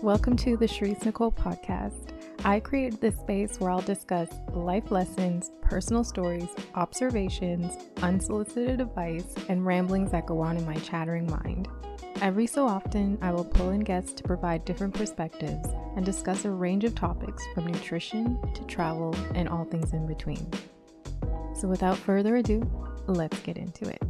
Welcome to the Sherese Nicole Podcast. I created this space where I'll discuss life lessons, personal stories, observations, unsolicited advice, and ramblings that go on in my chattering mind. Every so often, I will pull in guests to provide different perspectives and discuss a range of topics from nutrition to travel and all things in between. So without further ado, let's get into it.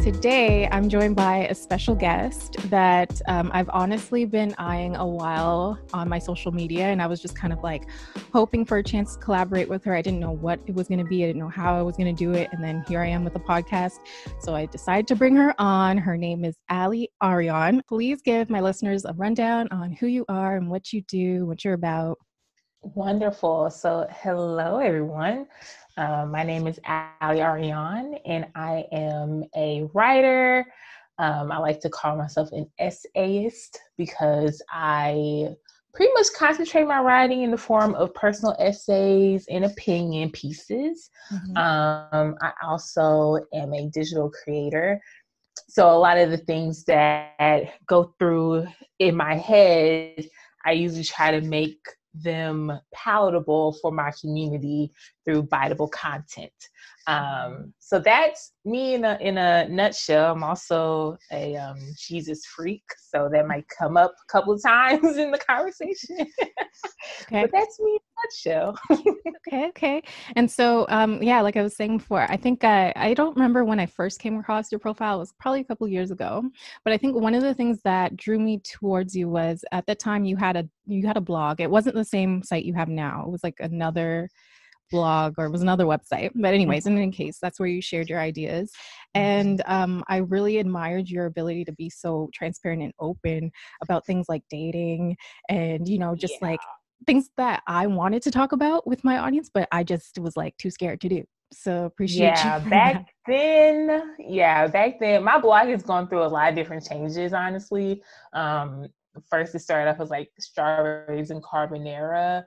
Today, I'm joined by a special guest that I've honestly been eyeing a while on my social media, and I was just kind of like hoping for a chance to collaborate with her. I didn't know what it was going to be. I didn't know how I was going to do it. And then here I am with the podcast. So I decided to bring her on. Her name is Aley Arion. Please give my listeners a rundown on who you are and what you do, what you're about. Wonderful. So hello, everyone. My name is Aley Arion, and I am a writer. I like to call myself an essayist because I pretty much concentrate my writing in the form of personal essays and opinion pieces. I also am a digital creator. So a lot of the things that go through in my head, I usually try to make them palatable for my community through biteable content. So that's me in a nutshell. I'm also a Jesus freak, so that might come up a couple of times in the conversation. Okay. But that's me in a nutshell. Okay. And so, like I was saying before, I think I don't remember when I first came across your profile. It was probably a couple of years ago. But I think one of the things that drew me towards you was at the time you had a blog. It wasn't the same site you have now. It was like another blog, or it was another website. But anyways, in any case, that's where you shared your ideas. And I really admired your ability to be so transparent and open about things like dating and, like things that I wanted to talk about with my audience, but I just was like too scared to do. So appreciate you. Back then, my blog has gone through a lot of different changes, honestly. First, it started off as like strawberries and carbonara,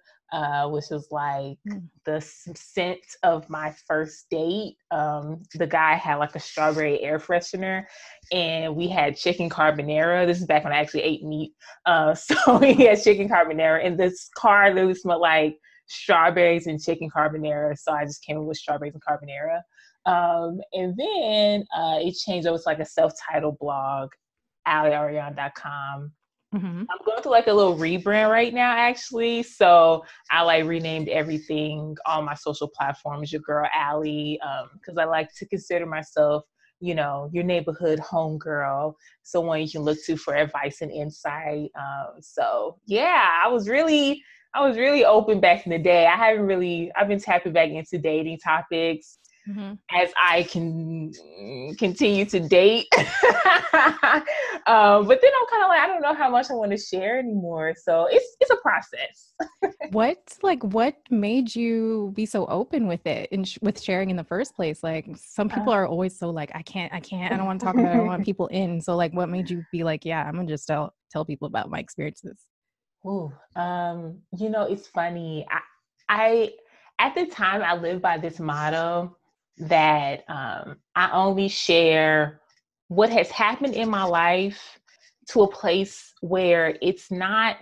which was like the scent of my first date. The guy had like a strawberry air freshener, and we had chicken carbonara. This is back when I actually ate meat. So he had chicken carbonara, and this car literally smelled like strawberries and chicken carbonara. So I just came up with strawberries and carbonara. And then it changed over to like a self-titled blog, aleyarion.com. I'm going through like a little rebrand right now, actually. So I like renamed everything on my social platforms, your girl Aley, because I like to consider myself, your neighborhood homegirl, someone you can look to for advice and insight. I was really open back in the day. I've been tapping back into dating topics as I can continue to date. But then I'm kind of like, I don't know how much I want to share anymore. So it's a process. What made you be so open with it and with sharing in the first place? Like some people are always so like, I can't, I don't want to talk about it. I want people in. So like, what made you be like, yeah, I'm going to just tell people about my experiences? Ooh, it's funny. I at the time I lived by this motto that I only share what has happened in my life to a place where it's not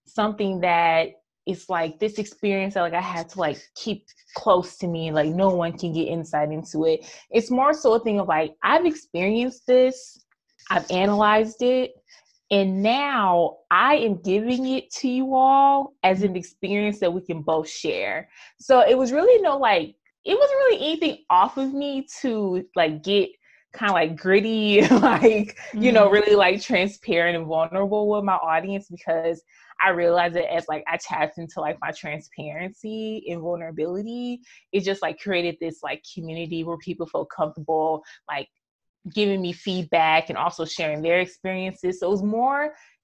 something that it's like this experience that like I had to like keep close to me, like no one can get insight into it. It's more so a thing of like, I've experienced this, I've analyzed it, and now I am giving it to you all as an experience that we can both share. So it was really it wasn't really anything off of me to like get kind of like gritty, like, really like transparent and vulnerable with my audience, because I realized that as like I tapped into like my transparency and vulnerability, it just like created this like community where people feel comfortable like giving me feedback and also sharing their experiences. So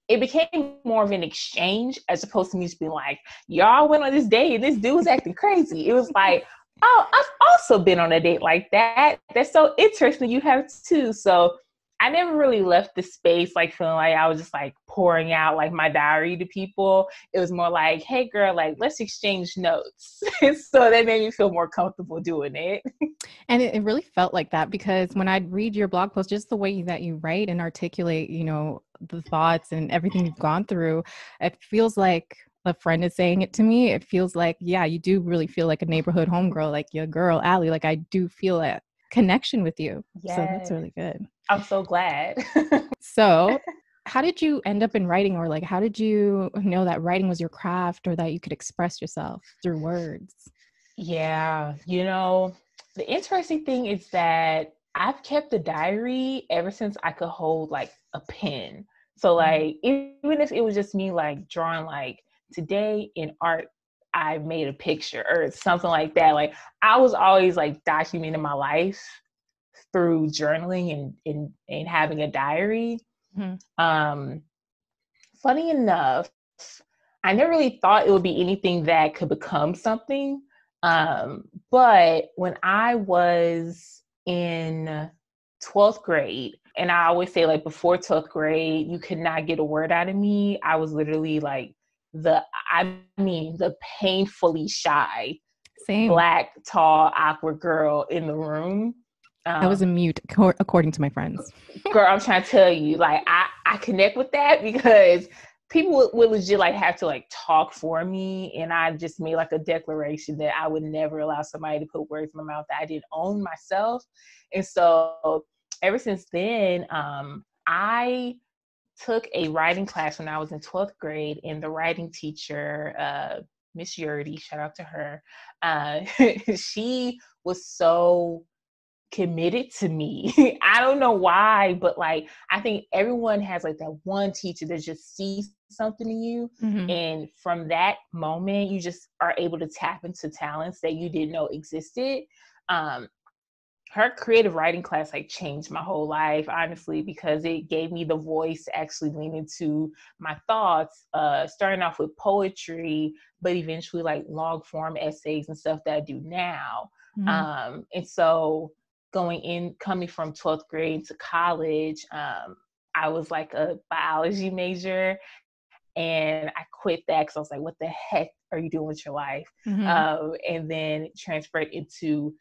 it became more of an exchange as opposed to me just being like, y'all went on this date and this dude was acting crazy. It was like, oh, I've also been on a date like that. That's so interesting. You have too. So I never really left the space like feeling like I was just like pouring out like my diary to people. It was more like, hey girl, like let's exchange notes. So that made me feel more comfortable doing it. And it really felt like that, because when I'd read your blog post, just the way that you write and articulate, you know, the thoughts and everything you've gone through, it feels like a friend is saying it to me. It feels like, yeah, you do really feel like a neighborhood homegirl, like your girl, Aley. Like I do feel that connection with you. So that's Yes. really good. I'm so glad. So how did you end up in writing, or like, how did you know that writing was your craft, or that you could express yourself through words? Yeah, you know, the interesting thing is that I've kept a diary ever since I could hold like a pen. So like even if it was just me like drawing like today in art I made a picture or something like that. Like I was always like documenting my life through journaling and having a diary. Mm-hmm. Funny enough, I never really thought it would be anything that could become something. But when I was in 12th grade, and I always say like before 12th grade, you could not get a word out of me. I was literally like the painfully shy, Same. Black, tall, awkward girl in the room. I was a mute, according to my friends. Girl, I'm trying to tell you, like, I connect with that because people would legit like have to like talk for me. And I just made like a declaration that I would never allow somebody to put words in my mouth that I didn't own myself. And so ever since then, I took a writing class when I was in 12th grade, and the writing teacher, Miss Yurdy, shout out to her, she was so committed to me. I don't know why, but like I think everyone has like that one teacher that just sees something in you. Mm-hmm. And from that moment, you just are able to tap into talents that you didn't know existed. Her creative writing class like changed my whole life, honestly, because it gave me the voice to actually lean into my thoughts, starting off with poetry, but eventually like long form essays and stuff that I do now. Mm-hmm. And so coming from 12th grade to college, I was like a biology major, and I quit that because I was like, what the heck are you doing with your life? Mm-hmm. And then transferred into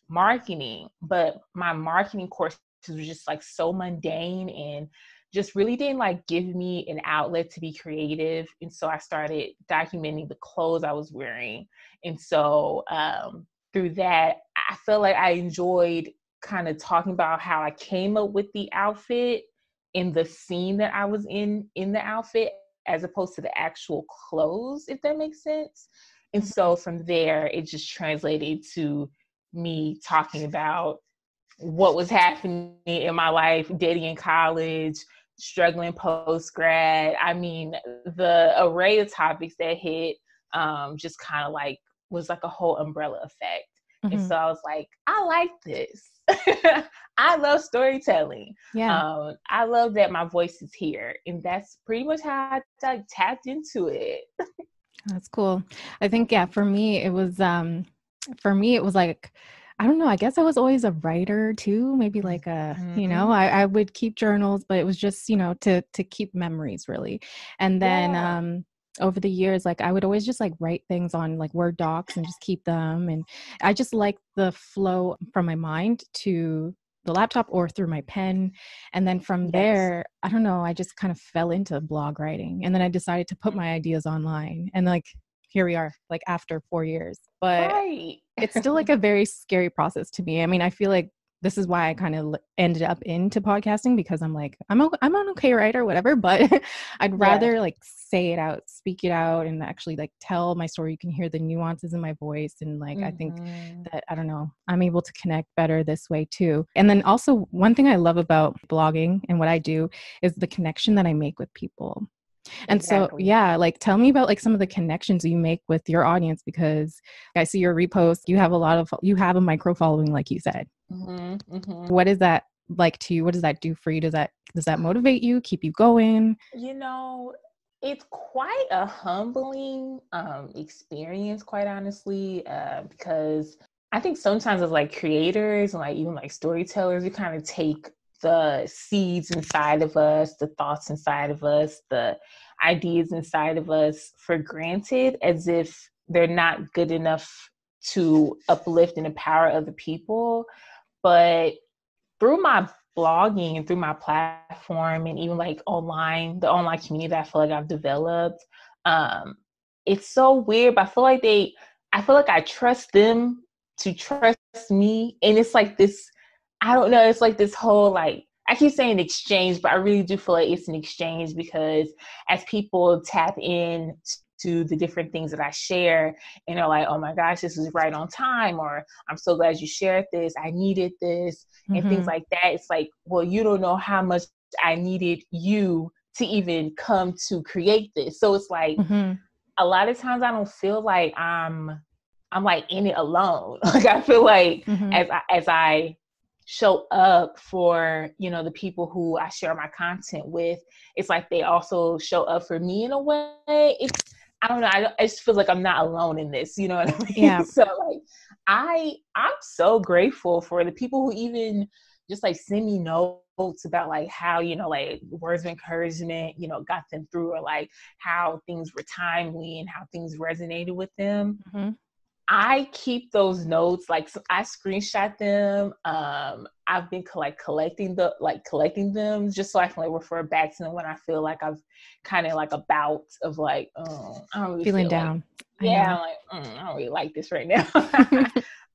marketing, but my marketing courses was just like so mundane and just really didn't like give me an outlet to be creative. And so I started documenting the clothes I was wearing. And so through that, I felt like I enjoyed kind of talking about how I came up with the outfit in the scene that I was in the outfit, as opposed to the actual clothes, if that makes sense. And so from there, it just translated to me talking about what was happening in my life, dating in college, struggling post-grad. I mean, the array of topics that hit just kind of like was like a whole umbrella effect. And Mm-hmm. so I was like, I like this. I love storytelling. Yeah. I love that my voice is here. And that's pretty much how I tapped into it. That's cool. I think, yeah, for me, it was like, I don't know, I guess I was always a writer too, maybe like Mm-hmm. I would keep journals, but it was just, to keep memories really. And then, Yeah. over the years, like I would always just like write things on like Word docs and just keep them. And I just like the flow from my mind to the laptop or through my pen. And then from Yes. there, I don't know, I just kind of fell into blog writing. And then I decided to put my ideas online. And like, here we are, like after 4 years. But Right. it's still like a very scary process to me. I mean, I feel like this is why I kind of ended up into podcasting, because I'm like, I'm an okay writer, whatever, but I'd Yeah. rather like say it out, speak it out, and actually like tell my story. You can hear the nuances in my voice. And like, I think Mm-hmm. that, I don't know, I'm able to connect better this way too. And then also one thing I love about blogging and what I do is the connection that I make with people. And so, Exactly. yeah, like tell me about like some of the connections you make with your audience, because I see your repost, you have a micro following, like you said. Mm-hmm. Mm-hmm. What is that like to you? What does that do for you? Does that motivate you, keep you going? You know, it's quite a humbling experience, quite honestly, because I think sometimes as like creators and like even like storytellers, we kind of take the seeds inside of us, the thoughts inside of us, the ideas inside of us for granted, as if they're not good enough to uplift and empower other people. But through my blogging and through my platform, and even like the online community that I feel like I've developed, it's so weird, but I feel like I trust them to trust me. And it's like this, I don't know, it's like this whole, like, I keep saying exchange, but I really do feel like it's an exchange, because as people tap in to the different things that I share, and they're like, oh my gosh, this is right on time, or I'm so glad you shared this, I needed this, and things like that. It's like, well, you don't know how much I needed you to even come to create this. So it's like, a lot of times I don't feel like I'm like in it alone. Like, I feel like as I show up for, you know, the people who I share my content with, it's like they also show up for me in a way. I don't know. I just feel like I'm not alone in this. You know what I mean? Yeah. So like, I'm so grateful for the people who even just like send me notes about like how, you know, like words of encouragement, you know, got them through, or like how things were timely and how things resonated with them. I keep those notes, like, so I screenshot them. I've been collecting them just so I can like refer back to them when I feel like I've kind of like a bout of like, oh, I don't really Feeling feel down. Like, yeah, I'm like, I don't really like this right now.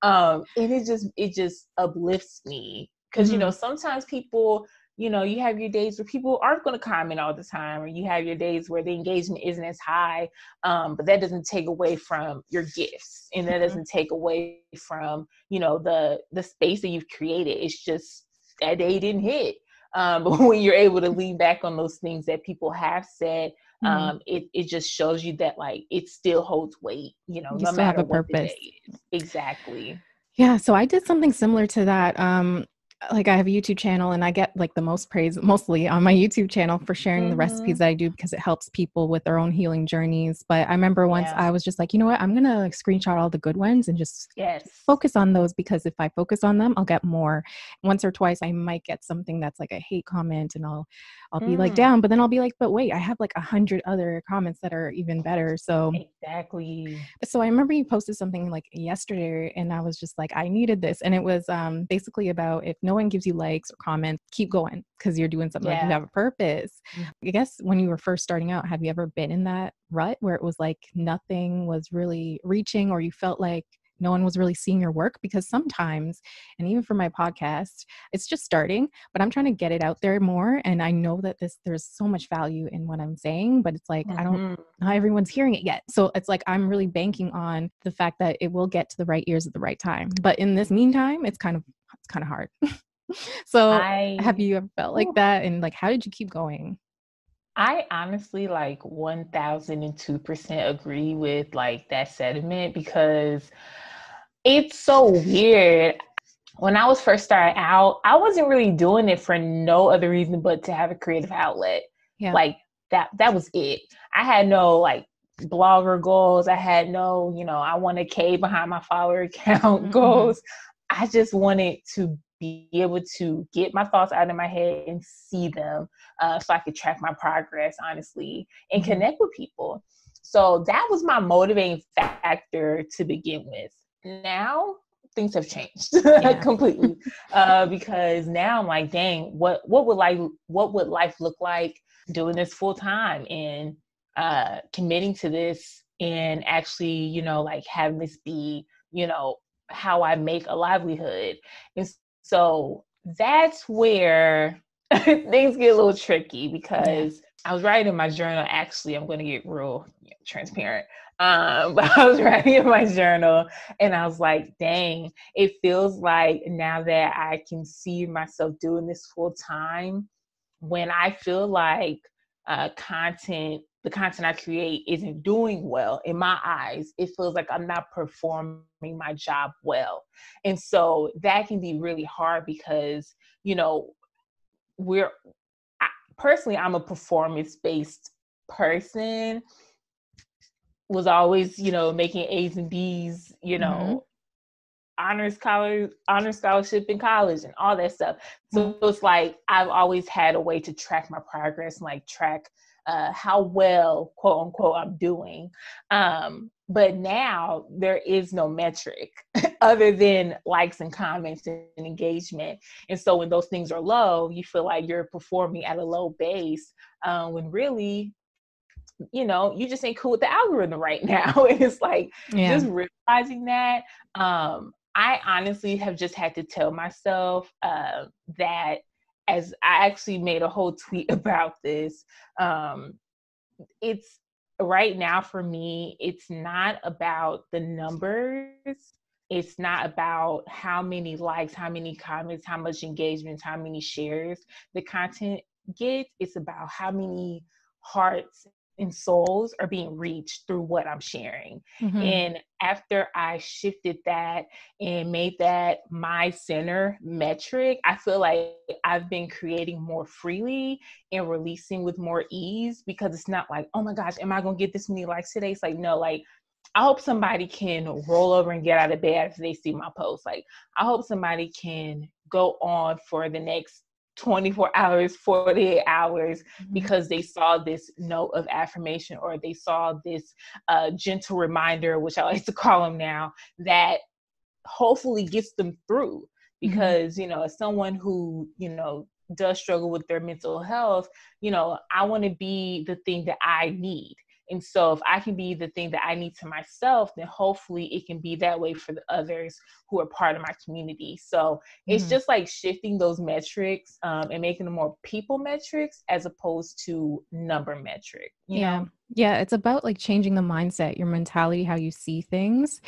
And it just uplifts me, because you know, sometimes people, you know, you have your days where people aren't going to comment all the time, or you have your days where the engagement isn't as high, but that doesn't take away from your gifts, and that doesn't take away from, you know, the space that you've created. It's just that day didn't hit. But when you're able to lean back on those things that people have said, it just shows you that like it still holds weight, you know, You no still have matter a what the purpose. day is. Exactly. Yeah, so I did something similar to that. Like, I have a YouTube channel, and I get like the most praise mostly on my YouTube channel for sharing the recipes that I do, because it helps people with their own healing journeys. But I remember once I was just like, you know what, I'm going to screenshot all the good ones and just focus on those, because if I focus on them, I'll get more. Once or twice, I might get something that's like a hate comment, and I'll be like down, but then I'll be like, but wait, I have like 100 other comments that are even better. So I remember you posted something like yesterday, and I was just like, I needed this. And it was basically about, if no one gives you likes or comments, keep going, because you're doing something, like you have a purpose. I guess when you were first starting out, have you ever been in that rut where it was like nothing was really reaching, or you felt like no one was really seeing your work? Because sometimes, and even for my podcast, it's just starting, but I'm trying to get it out there more. And I know that there's so much value in what I'm saying, but it's like, not everyone's hearing it yet. So it's like, I'm really banking on the fact that it will get to the right ears at the right time. But in this meantime, it's kind of hard. So have you ever felt like that? And like, how did you keep going? I honestly like 1002% agree with like that sentiment, because it's so weird. When I was first starting out, I wasn't really doing it for no other reason but to have a creative outlet. Like that was it. I had no like blogger goals. I had no, you know, I want a K behind my follower count goals. I just wanted to be able to get my thoughts out of my head and see them, so I could track my progress, honestly, and connect with people. So that was my motivating factor to begin with. Now things have changed completely, because now I'm like, dang, what would life look like doing this full time, and committing to this, and actually, you know, like having this be, you know, how I make a livelihood. And so that's where things get a little tricky, because I was writing in my journal. Actually, I'm going to get real transparent. But I was writing in my journal, and I was like, dang, it feels like now that I can see myself doing this full time, when I feel like the content I create isn't doing well in my eyes, it feels like I'm not performing my job well. And so that can be really hard, because, you know, personally, I'm a performance-based person, was always, you know, making A's and B's, you know, honor scholarship in college and all that stuff. So it's like I've always had a way to track my progress and like track how well, quote unquote, I'm doing. But now there is no metric other than likes and comments and engagement. And so when those things are low, you feel like you're performing at a low base, when really, you know, you just ain't cool with the algorithm right now. And it's like, just realizing that, I honestly have just had to tell myself, that, as I actually made a whole tweet about this, it's right now for me, it's not about the numbers. It's not about how many likes, how many comments, how much engagement, how many shares the content gets. It's about how many hearts and souls are being reached through what I'm sharing. And after I shifted that and made that my center metric, I feel like I've been creating more freely and releasing with more ease, because it's not like, oh my gosh, am I going to get this many likes today? It's like, no, like, I hope somebody can roll over and get out of bed after they see my post. Like, I hope somebody can go on for the next 24 hours, 48 hours, because they saw this note of affirmation, or they saw this gentle reminder, which I like to call them now, that hopefully gets them through. Because, you know, as someone who, you know, does struggle with their mental health, you know, I want to be the thing that I need. And so if I can be the thing that I need to myself, then hopefully it can be that way for the others who are part of my community. So it's just like shifting those metrics, and making them more people metrics as opposed to number metric. You know? Yeah. It's about like changing the mindset, your mentality, how you see things.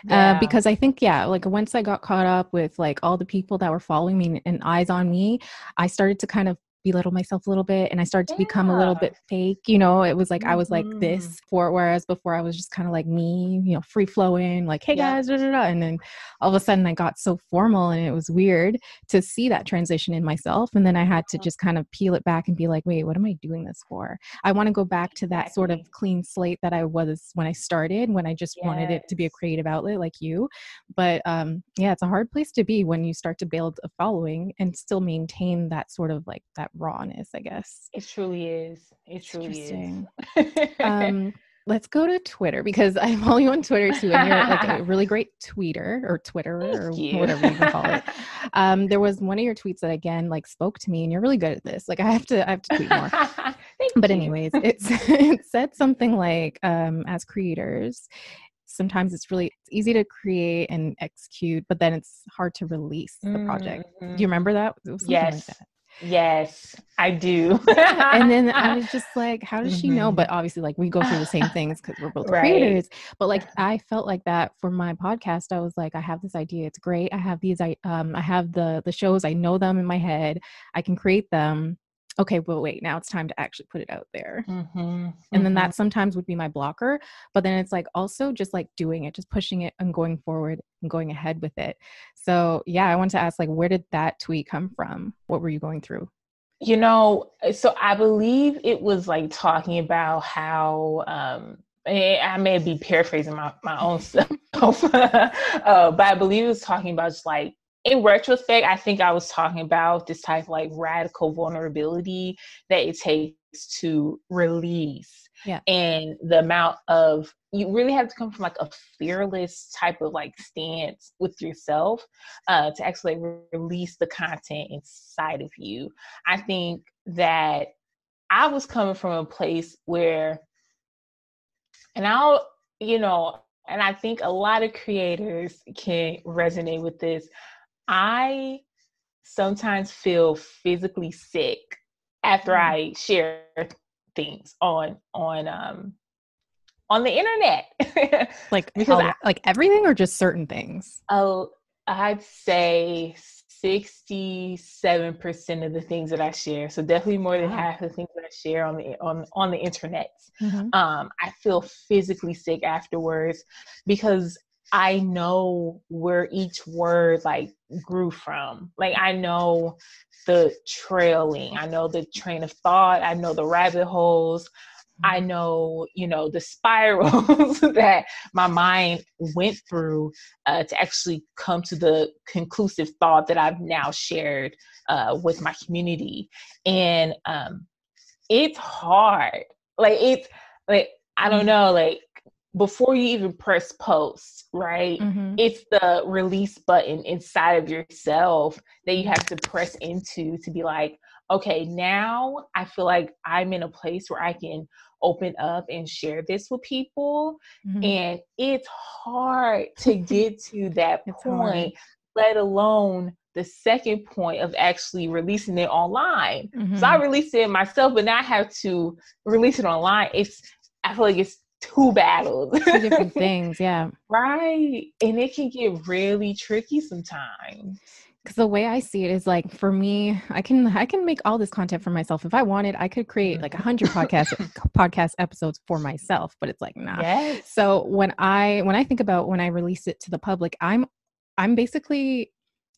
Because I think, like once I got caught up with like all the people that were following me and eyes on me, I started to kind of belittle myself a little bit, and I started to become a little bit fake. You know, it was like I was like this, whereas before I was just kind of like me, you know, free flowing, like, hey guys, da, da, da. And then all of a sudden I got so formal, and it was weird to see that transition in myself. And then I had to just kind of peel it back and be like, wait, what am I doing this for? I want to go back to that sort of clean slate that I was when I started, when I just wanted it to be a creative outlet like you. But it's a hard place to be when you start to build a following and still maintain that sort of like that rawness, I guess. It truly is. It truly is. Let's go to Twitter, because I follow you on Twitter too, and you're like a really great tweeter or Twitterer or whatever you can call it. There was one of your tweets that again like spoke to me, and you're really good at this. Like I have to tweet more. But anyways, it said something like, as creators, sometimes it's easy to create and execute, but then it's hard to release the project. Do you remember that? It was something like that. Yes, I do. And then I was just like, how does she know? But obviously, like, we go through the same things because we're both creators. But like, I felt like that for my podcast. I was like, I have this idea. It's great. I have these, I have the shows. I know them in my head. I can create them. Okay, but wait, now it's time to actually put it out there. And then that sometimes would be my blocker. But then it's like also just like doing it, just pushing it and going forward and going ahead with it. So I wanted to ask, like, where did that tweet come from? What were you going through? You know, so I believe it was like talking about how, I may be paraphrasing my own self, but I believe it was talking about just like, in retrospect, I think I was talking about this type of like radical vulnerability that it takes to release. And the amount of, you really have to come from like a fearless type of like stance with yourself to actually release the content inside of you. I think that I was coming from a place where, and I think a lot of creators can resonate with this. I sometimes feel physically sick after I share things on the internet. Like like everything, or just certain things? Oh, I'd say 67% of the things that I share. So definitely more than half of the things that I share on the internet. I feel physically sick afterwards because I know where each word like grew from. Like I know the trailing, I know the train of thought, I know the rabbit holes. I know, the spirals that my mind went through to actually come to the conclusive thought that I've now shared with my community. And it's hard. I don't know, before you even press post, right? Mm-hmm. It's the release button inside of yourself that you have to press into to be like, okay, now I feel like I'm in a place where I can open up and share this with people. Mm-hmm. And it's hard to get to that point, let alone the second point of actually releasing it online. Mm-hmm. So I released it myself, but now I have to release it online. I feel like it's two battles. Two different things, yeah. Right. And it can get really tricky sometimes. Because the way I see it is like, for me, I can make all this content for myself. If I wanted, I could create like 100 podcast episodes for myself, but it's like, nah. Yes. So when I think about when I release it to the public, I'm basically,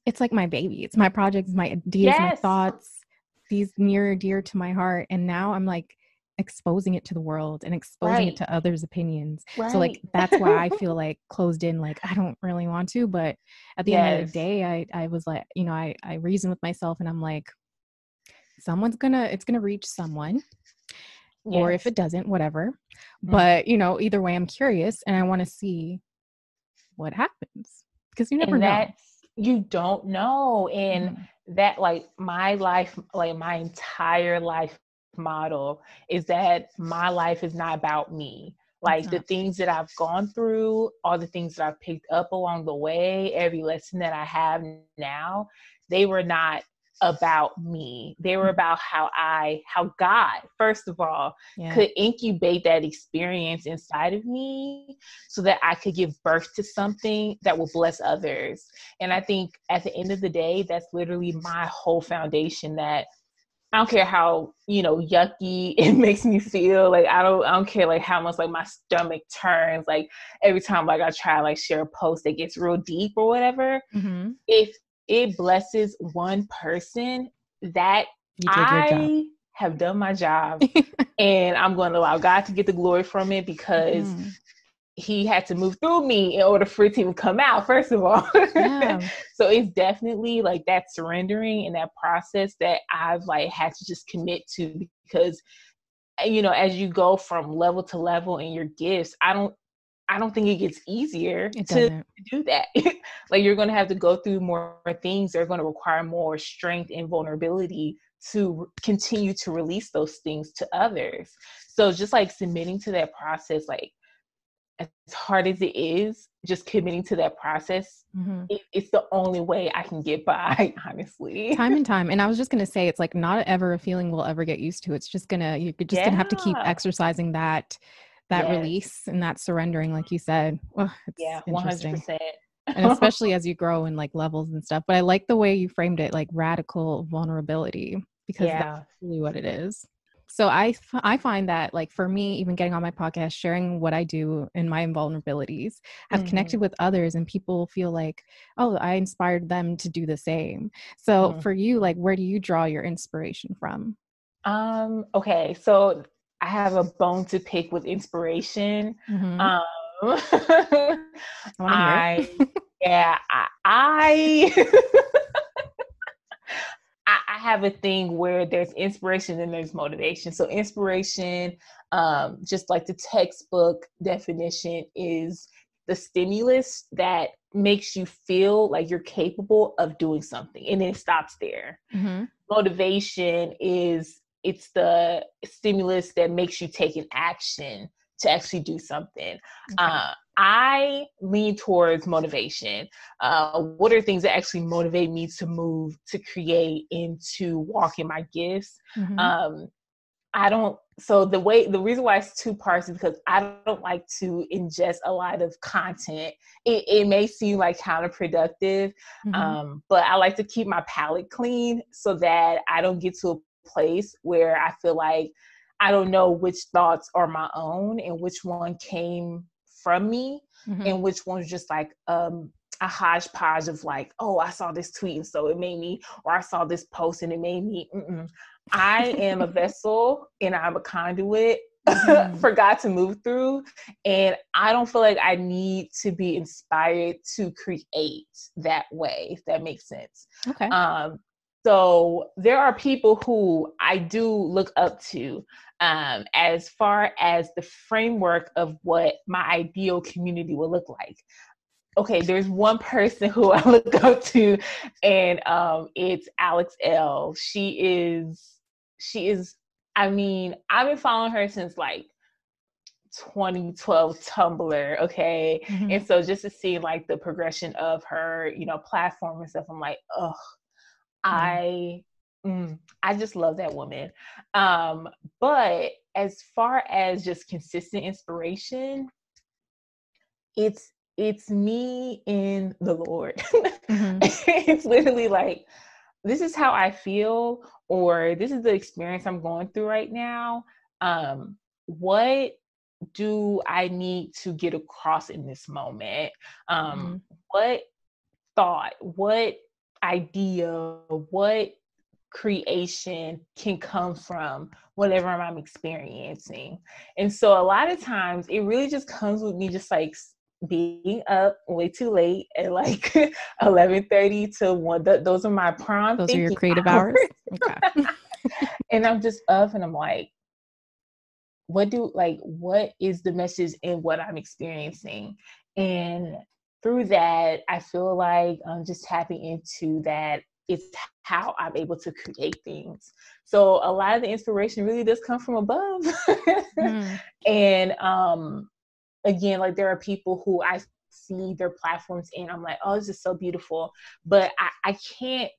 it's like my baby. It's my projects, my ideas, my thoughts, these near and dear to my heart. And now I'm like exposing it to the world and exposing it to others' opinions. So like, that's why I feel like closed in, like I don't really want to, but at the end of the day, I was like, I reason with myself and I'm like, it's gonna reach someone, or if it doesn't, whatever. But either way, I'm curious and I want to see what happens, because you never know. You don't know. And that, like, my life, like my entire life model is that my life is not about me. Like the things that I've gone through, all the things that I've picked up along the way, every lesson that I have now, they were not about me. They were about how God, first of all, could incubate that experience inside of me so that I could give birth to something that will bless others. And I think at the end of the day, that's literally my whole foundation, that I don't care how, yucky it makes me feel. Like, I don't care like how much like my stomach turns. Like every time like I try like share a post that gets real deep or whatever, if it blesses one person, that I have done my job. And I'm going to allow God to get the glory from it, because he had to move through me in order for it to even come out, first of all. So it's definitely like that surrendering and that process that I've like had to just commit to, because as you go from level to level in your gifts, I don't think it gets easier to do that. Like you're going to have to go through more things. They're going to require more strength and vulnerability to continue to release those things to others. So just like submitting to that process, like as hard as it is, just committing to that process, it's the only way I can get by, honestly. Time and time. And I was just going to say, it's like not ever a feeling we'll ever get used to. It's just you're just going to have to keep exercising that release and that surrendering, like you said. Well, it's interesting. 100%. And especially as you grow in like levels and stuff. But I like the way you framed it, like radical vulnerability, because that's really what it is. So I find that, like, for me, even getting on my podcast, sharing what I do and my vulnerabilities, have connected with others, and people feel like, oh, I inspired them to do the same. So for you, like, where do you draw your inspiration from? Okay, so I have a bone to pick with inspiration. I I have a thing where there's inspiration and there's motivation. So inspiration, just like the textbook definition, is the stimulus that makes you feel like you're capable of doing something, and it stops there. Motivation it's the stimulus that makes you take an action to actually do something. I lean towards motivation. What are things that actually motivate me to move, to create, and to walk in my gifts? So the reason why it's two parts is because I don't like to ingest a lot of content. It may seem like counterproductive, but I like to keep my palate clean so that I don't get to a place where I feel like I don't know which thoughts are my own and which one came from me, and which one's just like a hodgepodge of like, oh, I saw this tweet and so it made me, or I saw this post and it made me. I am a vessel and I'm a conduit for God to move through. And I don't feel like I need to be inspired to create that way, if that makes sense. Okay. So there are people who I do look up to as far as the framework of what my ideal community will look like. Okay, there's one person who I look up to, and it's Alex L. She is, I mean, I've been following her since like 2012 Tumblr, okay? Mm-hmm. And so just to see like the progression of her, platform and stuff, I'm like, oh, I just love that woman. But as far as just consistent inspiration, it's me in the Lord. Mm-hmm. It's literally like, this is how I feel, or this is the experience I'm going through right now. What do I need to get across in this moment? What thought, what idea, what creation can come from whatever I'm experiencing? And so a lot of times it really just comes with me just like being up way too late at like 11:30 to 1. Those are my prime Those are thinking your creative hours. Okay. And I'm just up and I'm like, what is the message in what I'm experiencing? And through that, I feel like I'm just tapping into that. It's how I'm able to create things. So a lot of the inspiration really does come from above. And again, like there are people who I see their platforms and I'm like, oh, this is so beautiful. But I can't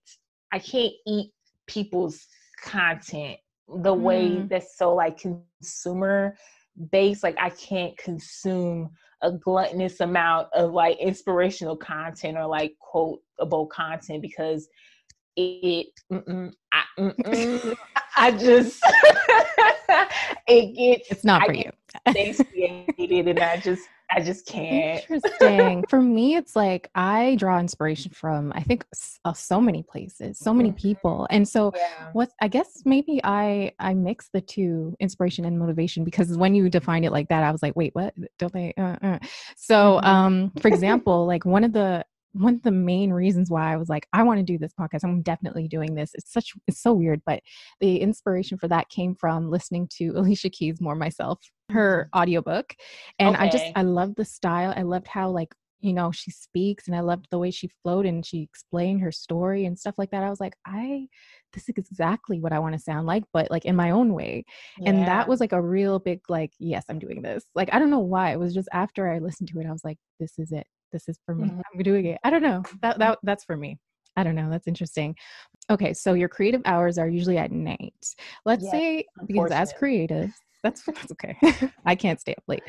eat people's content the way that's so like consumer based. Like I can't consume a gluttonous amount of like inspirational content or like quotable content, because I just it's not for you. Satiated, and I just can't. Interesting. For me, it's like I draw inspiration from, I think, so many places, so many people. And so I guess maybe I mix the two, inspiration and motivation, because when you define it like that, I was like, wait, what? Don't they? So, for example, like one of the main reasons why I was like, I want to do this podcast, I'm definitely doing this. It's so weird, but the inspiration for that came from listening to Alicia Keys' More Myself, her audiobook. And I loved the style. I loved how like, she speaks, and I loved the way she flowed and she explained her story and stuff like that. I was like, this is exactly what I want to sound like, but like in my own way. Yeah. And that was like a real big, like, yes, I'm doing this. Like, I don't know why. It was just after I listened to it, I was like, this is it. This is for me. I'm doing it. I don't know. That's for me. I don't know. That's interesting. Okay. So your creative hours are usually at night. Let's say, because as creatives, that's okay. I can't stay up late.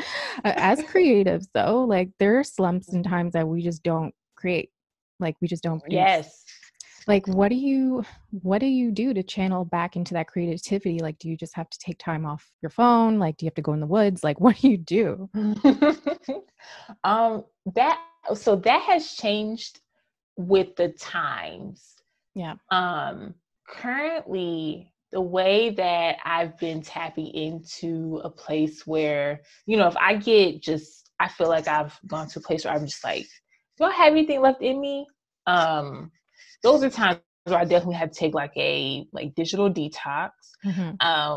As creatives though, like there are slumps and times that we just don't create. Like we just don't produce. Yes. Like, what do you do to channel back into that creativity? Like, do you just have to take time off your phone? Like, do you have to go in the woods? Like, what do you do? That has changed with the times. Yeah. Currently, the way that I've been tapping into a place where, if I feel like I've gone to a place where I'm just like, do I have anything left in me? Those are times where I definitely had to take like a digital detox,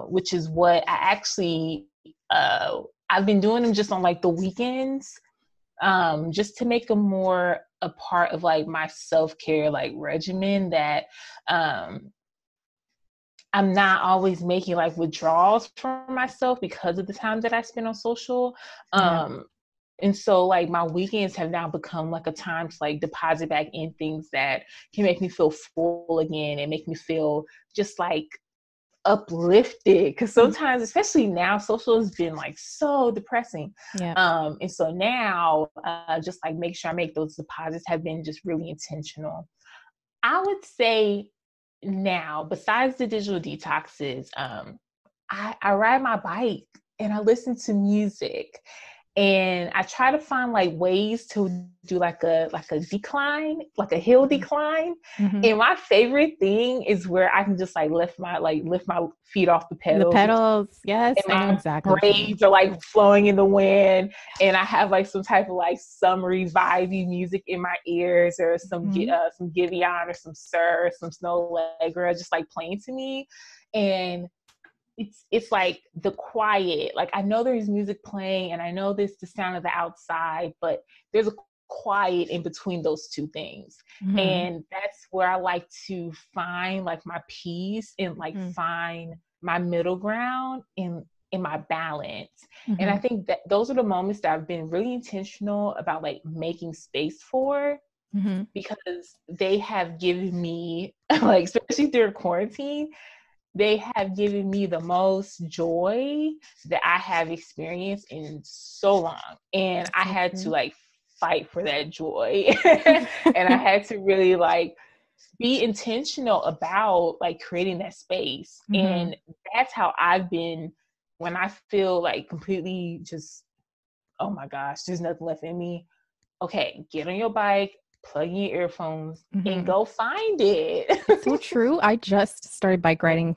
which is what I actually, I've been doing them just on like the weekends, just to make them more a part of like my self-care like regimen, that I'm not always making like withdrawals from myself because of the time that I spend on social. And so like my weekends have now become like a time to like deposit back in things that can make me feel full again and make me feel just like uplifted. Because sometimes, especially now, social has been like so depressing. And so now just like make sure I make those deposits have been just really intentional. I would say now, besides the digital detoxes, I ride my bike and I listen to music. And I try to find like ways to do like a decline, like a hill decline. Mm-hmm. And my favorite thing is where I can just like lift my feet off the pedals. The pedals, yes, And I know my exactly. braids are like flowing in the wind, and I have like some type of like summery, vibey music in my ears, or some Giveon or some Sir, some Snow Allegra just like playing to me. And it's like the quiet, like I know there's music playing and I know there's the sound of the outside, but there's a quiet in between those two things. Mm-hmm. And that's where I like to find like my peace and like find my middle ground in my balance. Mm-hmm. And I think that those are the moments that I've been really intentional about like making space for, because they have given me like, especially during quarantine, they have given me the most joy that I have experienced in so long. And I had to like fight for that joy. And I had to really like be intentional about like creating that space. And that's how I've been when I feel like completely just, oh my gosh, there's nothing left in me. Okay, get on your bike, plug in your earphones, and go find it. It's so true. I just started bike riding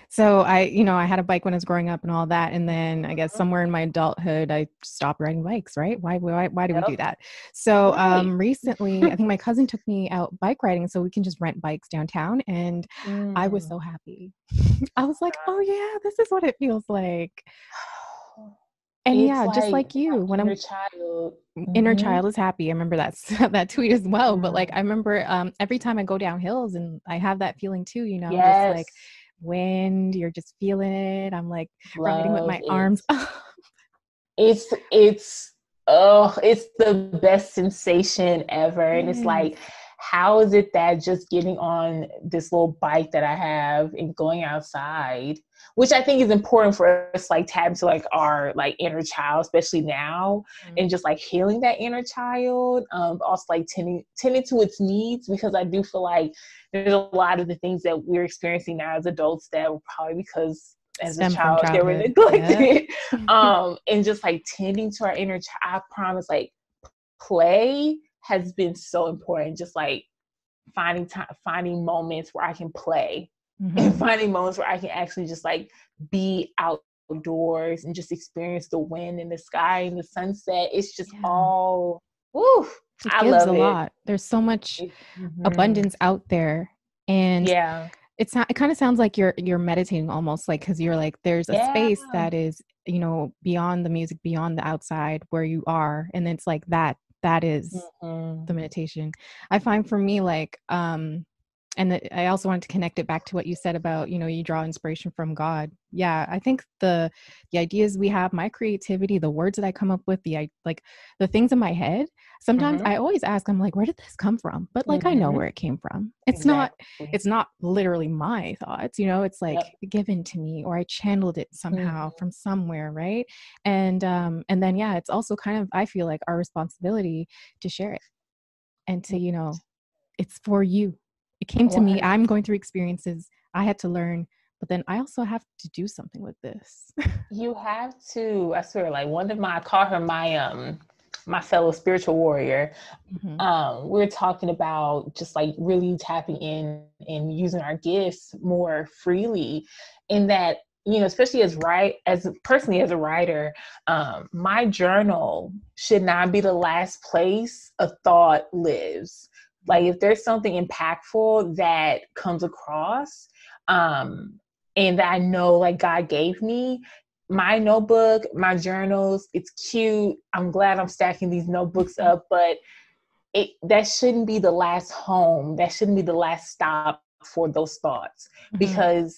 so I had a bike when I was growing up and all that. And then I guess somewhere in my adulthood, I stopped riding bikes, right? Why do we do that? So recently, I think my cousin took me out bike riding so we can just rent bikes downtown. And I was so happy. I was like, oh yeah, this is what it feels like. And it's just like you, when inner child. Inner child is happy. I remember that tweet as well. But like, I remember every time I go down hills and I have that feeling too, just like wind, you're just feeling it. I'm like riding with my arms. It's the best sensation ever. And it's like, how is it that just getting on this little bike that I have and going outside, which I think is important for us, like tap into like our like inner child, especially now, and just like healing that inner child, also like tending to its needs, because I do feel like there's a lot of the things that we're experiencing now as adults that were probably because as a child they were neglected. And just like tending to our inner child, I promise, like play has been so important. Just like finding moments where I can play, and finding moments where I can actually just like be outdoors and just experience the wind and the sky and the sunset. It's just all, woo, I love it. A lot. There's so much abundance out there. And it kind of sounds like you're meditating almost, like, because you're like, there's a space that is, beyond the music, beyond the outside where you are. And it's like that is the meditation. I find for me, like, I also wanted to connect it back to what you said about, you draw inspiration from God. Yeah. I think the ideas we have, my creativity, the words that I come up with, the things in my head, sometimes I always ask, I'm like, where did this come from? But like, I know where it came from. It's not literally my thoughts, it's like given to me, or I channeled it somehow from somewhere. Right. And then, it's also kind of, I feel like our responsibility to share it and to, it's for you. It came to me. I'm going through experiences. I had to learn, but then I also have to do something with this. You have to. I swear, like I call her my my fellow spiritual warrior. We're talking about just like really tapping in and using our gifts more freely. In that, especially as a writer, my journal should not be the last place a thought lives. Like if there's something impactful that comes across, and that I know like God gave me, my notebook, my journals, it's cute. I'm glad I'm stacking these notebooks up, but that shouldn't be the last home. That shouldn't be the last stop for those thoughts. Because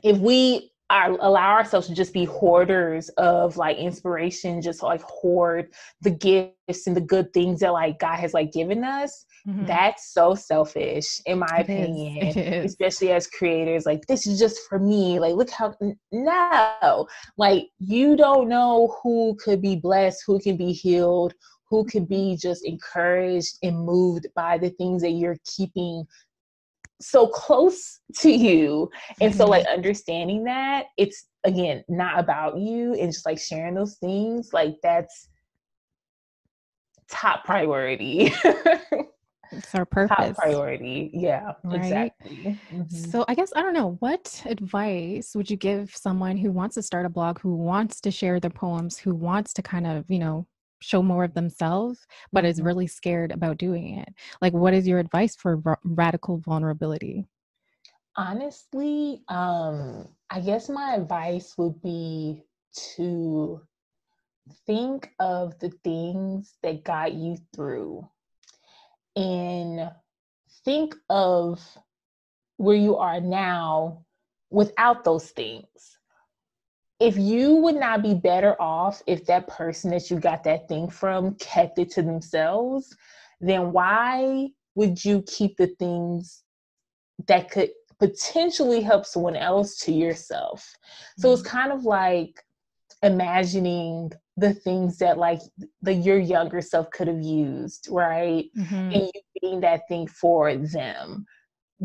if we allow ourselves to just be hoarders of like inspiration, just like hoard the gifts and the good things that like God has like given us, that's so selfish in my opinion. It is. Especially as creators, like this is just for me, like look how, no, like you don't know who could be blessed, who can be healed, who could be just encouraged and moved by the things that you're keeping so close to you. And so like understanding that it's, again, not about you, and just like sharing those things, like that's top priority. It's our purpose. Top priority. Yeah, right? Exactly. So I guess, I don't know, what advice would you give someone who wants to start a blog, who wants to share their poems, who wants to kind of, show more of themselves, but is really scared about doing it? Like, what is your advice for radical vulnerability? Honestly, I guess my advice would be to think of the things that got you through, and think of where you are now without those things. If you would not be better off if that person that you got that thing from kept it to themselves, then why would you keep the things that could potentially help someone else to yourself? So it's kind of like imagining the things that like your younger self could have used, right? And you being that thing for them.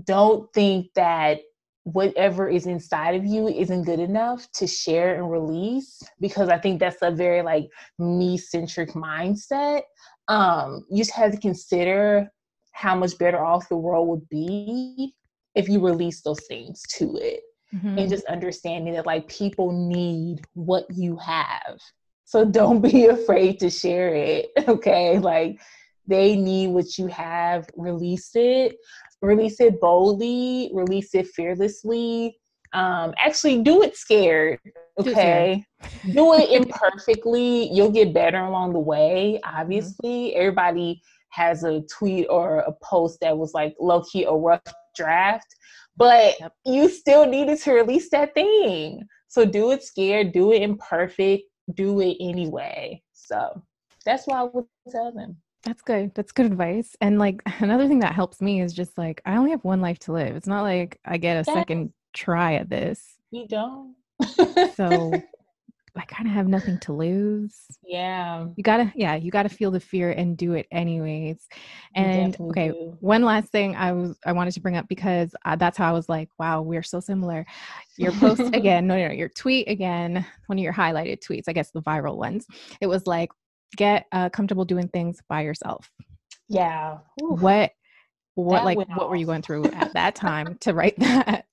Don't think that whatever is inside of you isn't good enough to share and release, because I think that's a very like me-centric mindset. You just have to consider how much better off the world would be if you release those things to it. And just understanding that like people need what you have. So don't be afraid to share it. Okay. Like they need what you have. Release it boldly, release it fearlessly. Actually do it scared. Okay. Do it imperfectly. You'll get better along the way. Obviously, everybody has a tweet or a post that was like low-key a rough draft, but you still needed to release that thing. So do it scared, do it imperfect, do it anyway. So that's what I would tell them. That's good. That's good advice. And like another thing that helps me is just like, I only have one life to live. It's not like I get a second try at this. You don't. So I kind of have nothing to lose. Yeah. You gotta feel the fear and do it anyways. And okay, one last thing I wanted to bring up, because that's how I was like, wow, we're so similar. Your post again, your tweet again, one of your highlighted tweets, I guess the viral ones. It was like, get comfortable doing things by yourself. Yeah. Oof. What were you going through at that time to write that?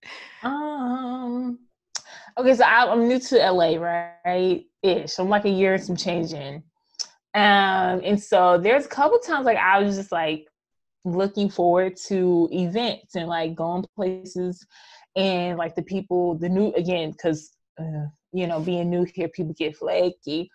Okay, so I'm new to LA, right? Ish. I'm like a year and some change in. And so there's a couple times like I was just like looking forward to events and like going places, and like the people, the new, again, because being new here, people get flaky.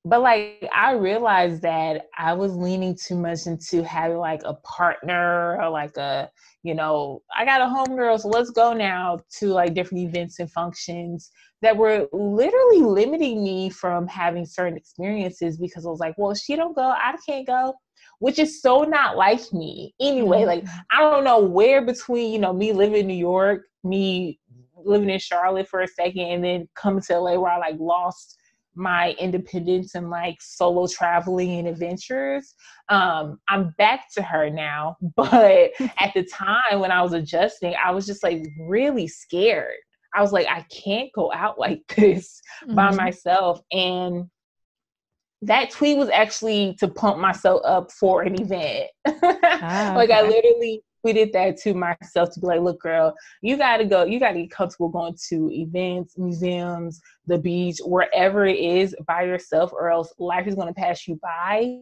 But like I realized that I was leaning too much into having like a partner, or like a, I got a homegirl, so let's go now, to like different events and functions that were literally limiting me from having certain experiences, because I was like, well, if she don't go, I can't go, which is so not like me anyway. Like I don't know where between, me living in New York, me living in Charlotte for a second, and then coming to LA where I like lost my independence and like solo traveling and adventures. I'm back to her now, but at the time when I was adjusting, I was just like really scared. I was like, I can't go out like this by myself. And that tweet was actually to pump myself up for an event. Like I literally tweeted that to myself to be like, look, girl, you got to get comfortable going to events, museums, the beach, wherever it is by yourself, or else life is going to pass you by.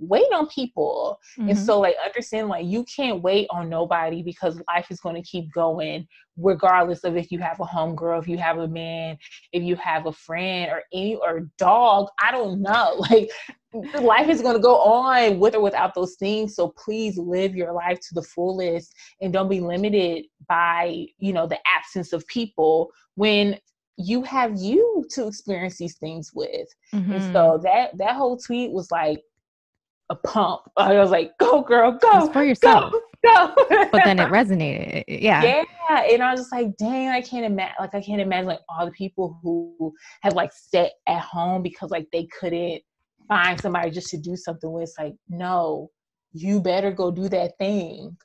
Wait on people. And so like understand, like you can't wait on nobody, because life is going to keep going regardless of if you have a homegirl, if you have a man, if you have a friend, or dog, I don't know. Like life is going to go on with or without those things. So please live your life to the fullest, and don't be limited by, the absence of people when you have you to experience these things with. And so that whole tweet was like a pump. I was like, go girl, go. It's for yourself. Go. But then it resonated. Yeah. And I was just like, dang, I can't imagine like all the people who have like sat at home because like they couldn't find somebody just to do something with. It's like, no, you better go do that thing.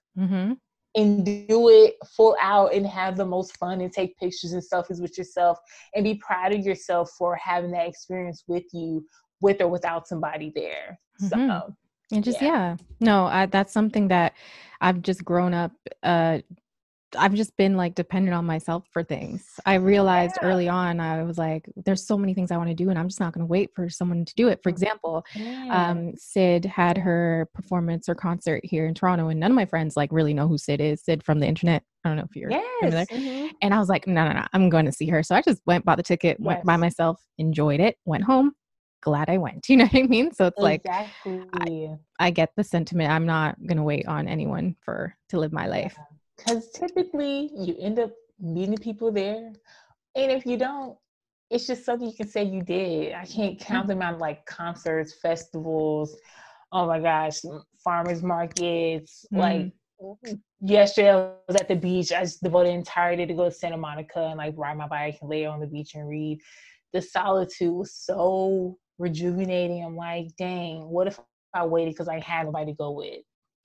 and do it full out and have the most fun and take pictures and selfies with yourself and be proud of yourself for having that experience with you, with or without somebody there. Mm-hmm. So, and just, no, that's something that I've just grown up, I've just been like dependent on myself for things. I realized early on, I was like, there's so many things I want to do and I'm just not going to wait for someone to do it. For example, Sid had her performance or concert here in Toronto and none of my friends like really know who Sid is. Sid from the internet. I don't know if you're familiar. And I was like, no, I'm going to see her. So I just bought the ticket, went by myself, enjoyed it, went home. Glad I went. You know what I mean? So it's like, I get the sentiment. I'm not going to wait on anyone to live my life. Because typically you end up meeting people there. And if you don't, it's just something you can say you did. I can't count them on like concerts, festivals. Oh my gosh, farmers markets. Like yesterday I was at the beach. I just devoted an entire day to go to Santa Monica and like ride my bike and lay on the beach and read. The solitude was so rejuvenating. I'm like, dang, what if I waited because I had nobody to go with?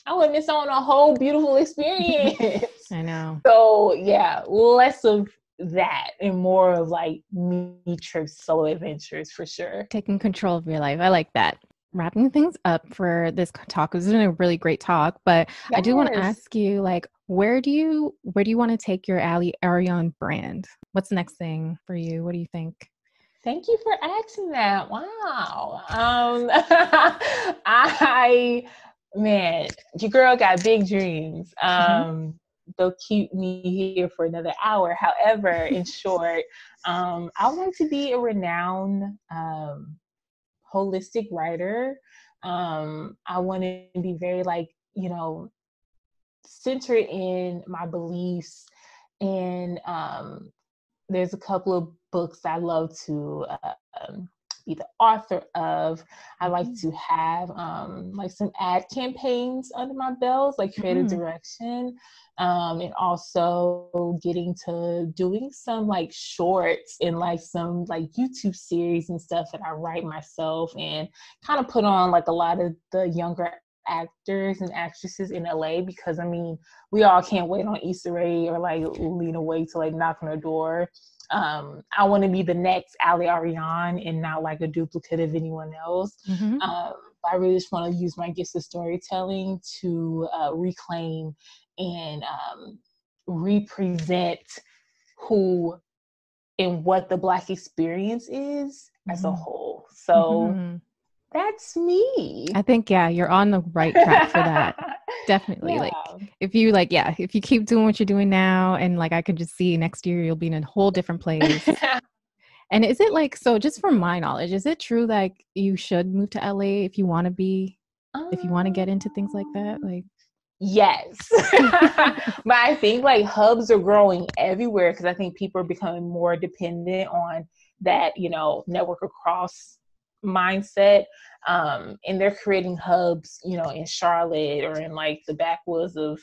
I would miss on a whole beautiful experience. I know. So yeah, less of that and more of like me trips, solo adventures for sure. Taking control of your life. I like that. Wrapping things up for this talk. This has been a really great talk, but I do want to ask you, like, where do you want to take your Aley Arion brand? What's the next thing for you? What do you think? Thank you for asking that. Wow. Man, your girl got big dreams. They'll keep me here for another hour. However, in short, I would like to be a renowned holistic writer. I want to be very centered in my beliefs. And there's a couple of books I love to be the author of. I like to have some ad campaigns under my belt, like creative direction, and also getting to doing some like shorts and like some like YouTube series and stuff that I write myself and kind of put on like a lot of the younger actors and actresses in LA, because I mean, we all can't wait on Issa Rae or like Lena Waithe to like knock on her door. I want to be the next Aley Arion and not like a duplicate of anyone else. I really just want to use my gifts of storytelling to reclaim and represent who and what the Black experience is as a whole. So that's me. I think, you're on the right track for that. Definitely. Like if you keep doing what you're doing now, and like, I could just see next year, you'll be in a whole different place. And is it like, so just from my knowledge, is it true that you should move to LA if you want to get into things like that? Like, yes. But I think like hubs are growing everywhere, because I think people are becoming more dependent on that, network across mindset, and they're creating hubs in Charlotte or in like the backwoods of,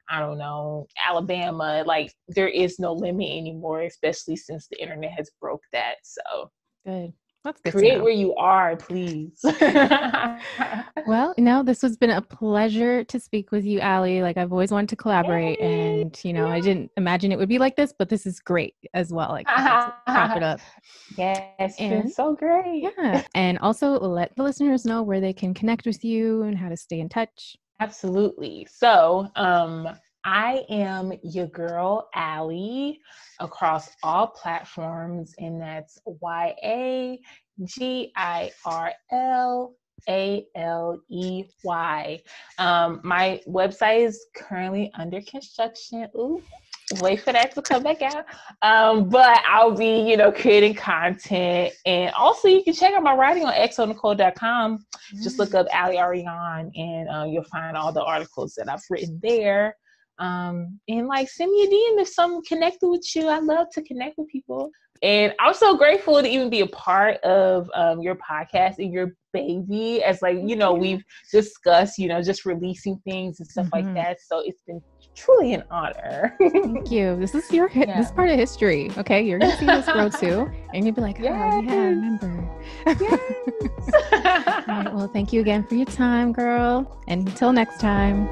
I don't know, Alabama. Like, there is no limit anymore, especially since the internet has broke that. So good. That's good. Create where you are, please. Well, this has been a pleasure to speak with you, Aley. Like, I've always wanted to collaborate, and I didn't imagine it would be like this, but this is great as well. Like, wrap it up. Yes, it's been so great. Yeah, and also let the listeners know where they can connect with you and how to stay in touch. Absolutely. So, I am your girl, Aley, across all platforms, and that's YAGIRLALEY. My website is currently under construction. Ooh, wait for that to come back out. But I'll be, creating content, and also you can check out my writing on exonicole.com. Just look up Aley Arion, and you'll find all the articles that I've written there. And like, send me a DM if someone connected with you. I love to connect with people. And I'm so grateful to even be a part of your podcast and your baby, as like, we've discussed, just releasing things and stuff like that. So it's been truly an honor. Thank you. This is this is part of history. Okay. You're going to see this grow too. And you'll be like, I remember. Yes. All right, well, thank you again for your time, girl. And until next time.